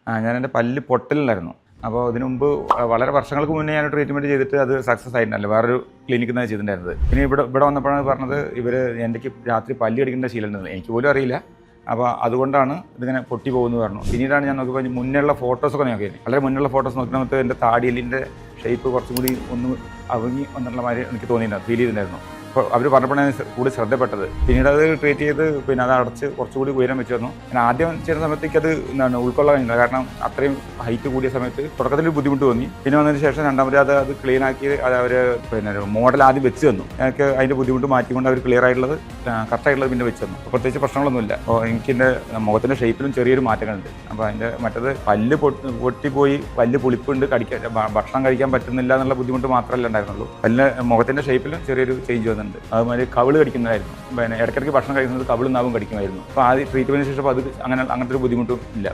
ഞാൻ എൻ്റെ പല്ല് പൊട്ടലുണ്ടായിരുന്നു. അപ്പോൾ ഇതിനു മുമ്പ് വളരെ വർഷങ്ങൾക്ക് മുന്നേ ഞാൻ ട്രീറ്റ്മെൻറ്റ് ചെയ്തിട്ട് അത് സക്സസ് ആയിട്ടുണ്ടല്ലോ. വേറൊരു ക്ലിനിക്കിൽ നിന്നാണ് ചെയ്തിട്ടുണ്ടായിരുന്നത്. പിന്നെ ഇവിടെ വന്നപ്പോഴാണ് പറഞ്ഞത് എനിക്ക് രാത്രി പല്ല് കടിക്കേണ്ട ശീലമുണ്ടെന്ന്. എനിക്ക് പോലും അറിയില്ല. അപ്പോൾ അതുകൊണ്ടാണ് ഇതിങ്ങനെ പൊട്ടി പോകുന്നത് പറഞ്ഞു. പിന്നീടാണ് ഞാൻ നോക്കിയപ്പോൾ മുന്നേയുള്ള ഫോട്ടോസൊക്കെ നോക്കിയത്. വളരെ മുന്നുള്ള ഫോട്ടോസ് നോക്കിയിട്ട് എൻ്റെ താടിയെല്ലിൻ്റെ ഷേപ്പ് കുറച്ചും കൂടി ഒന്ന് അവങ്ങി എന്നുള്ള മാതിരി എനിക്ക് തോന്നിയിട്ടുണ്ടായിരുന്നു, ഫീൽ ചെയ്തിട്ടുണ്ടായിരുന്നു. അപ്പോൾ അവർ പറഞ്ഞപ്പോഴാണ് കൂടി ശ്രദ്ധപ്പെട്ടത്. പിന്നീട് അത് ട്രീറ്റ് ചെയ്ത് പിന്നെ അത് അടച്ച് കുറച്ചുകൂടി ഉയരം വെച്ച് തന്നു. ഞാൻ ആദ്യം ചെയ്യുന്ന സമയത്തേക്ക് അത് ഉൾക്കൊള്ളാൻ കഴിഞ്ഞില്ല. കാരണം അത്രയും ഹൈറ്റ് കൂടിയ സമയത്ത് തുടക്കത്തിൽ ബുദ്ധിമുട്ട് തോന്നി. പിന്നെ വന്നതിന് ശേഷം രണ്ടാമത് അത് ക്ലീൻ ആക്കി അത് അവർ പിന്നെ മോഡൽ ആദ്യം വെച്ച് തന്നു. എനിക്ക് അതിൻ്റെ ബുദ്ധിമുട്ട് മാറ്റിക്കൊണ്ട് അവർ ക്ലിയർ ആയിട്ടുള്ളത് കറക്റ്റായിട്ടുള്ളത് പിന്നെ വെച്ച് തന്നു. പ്രത്യേകിച്ച് പ്രശ്നങ്ങളൊന്നുമില്ല. അപ്പോൾ എനിക്ക് എൻ്റെ മുഖത്തിൻ്റെ ഷേപ്പിലും ചെറിയൊരു മാറ്റങ്ങളുണ്ട്. അപ്പോൾ അതിൻ്റെ മറ്റത് പല്ല് പൊട്ടിപ്പോയി, പല്ല് പുളിപ്പുണ്ട്, ഭക്ഷണം കഴിക്കാൻ പറ്റുന്നില്ല എന്നുള്ള ബുദ്ധിമുട്ട് മാത്രമല്ല ഉണ്ടായിരുന്നുള്ളൂ. മുഖത്തിൻ്റെ ഷേപ്പിലും ചെറിയൊരു ചേഞ്ച് വന്നു. അതുമാതിരി കവിള് കടിക്കുന്നതായിരുന്നു. പിന്നെ ഇടയ്ക്കിടയ്ക്ക് ഭക്ഷണം കഴിക്കുന്നത് കവിളും നാവും കടിക്കുമായിരുന്നു. അപ്പോൾ ആദ്യം ട്രീറ്റ്മെന്റിന് ശേഷം അത് അങ്ങനത്തെ ഒരു ബുദ്ധിമുട്ടും ഇല്ല.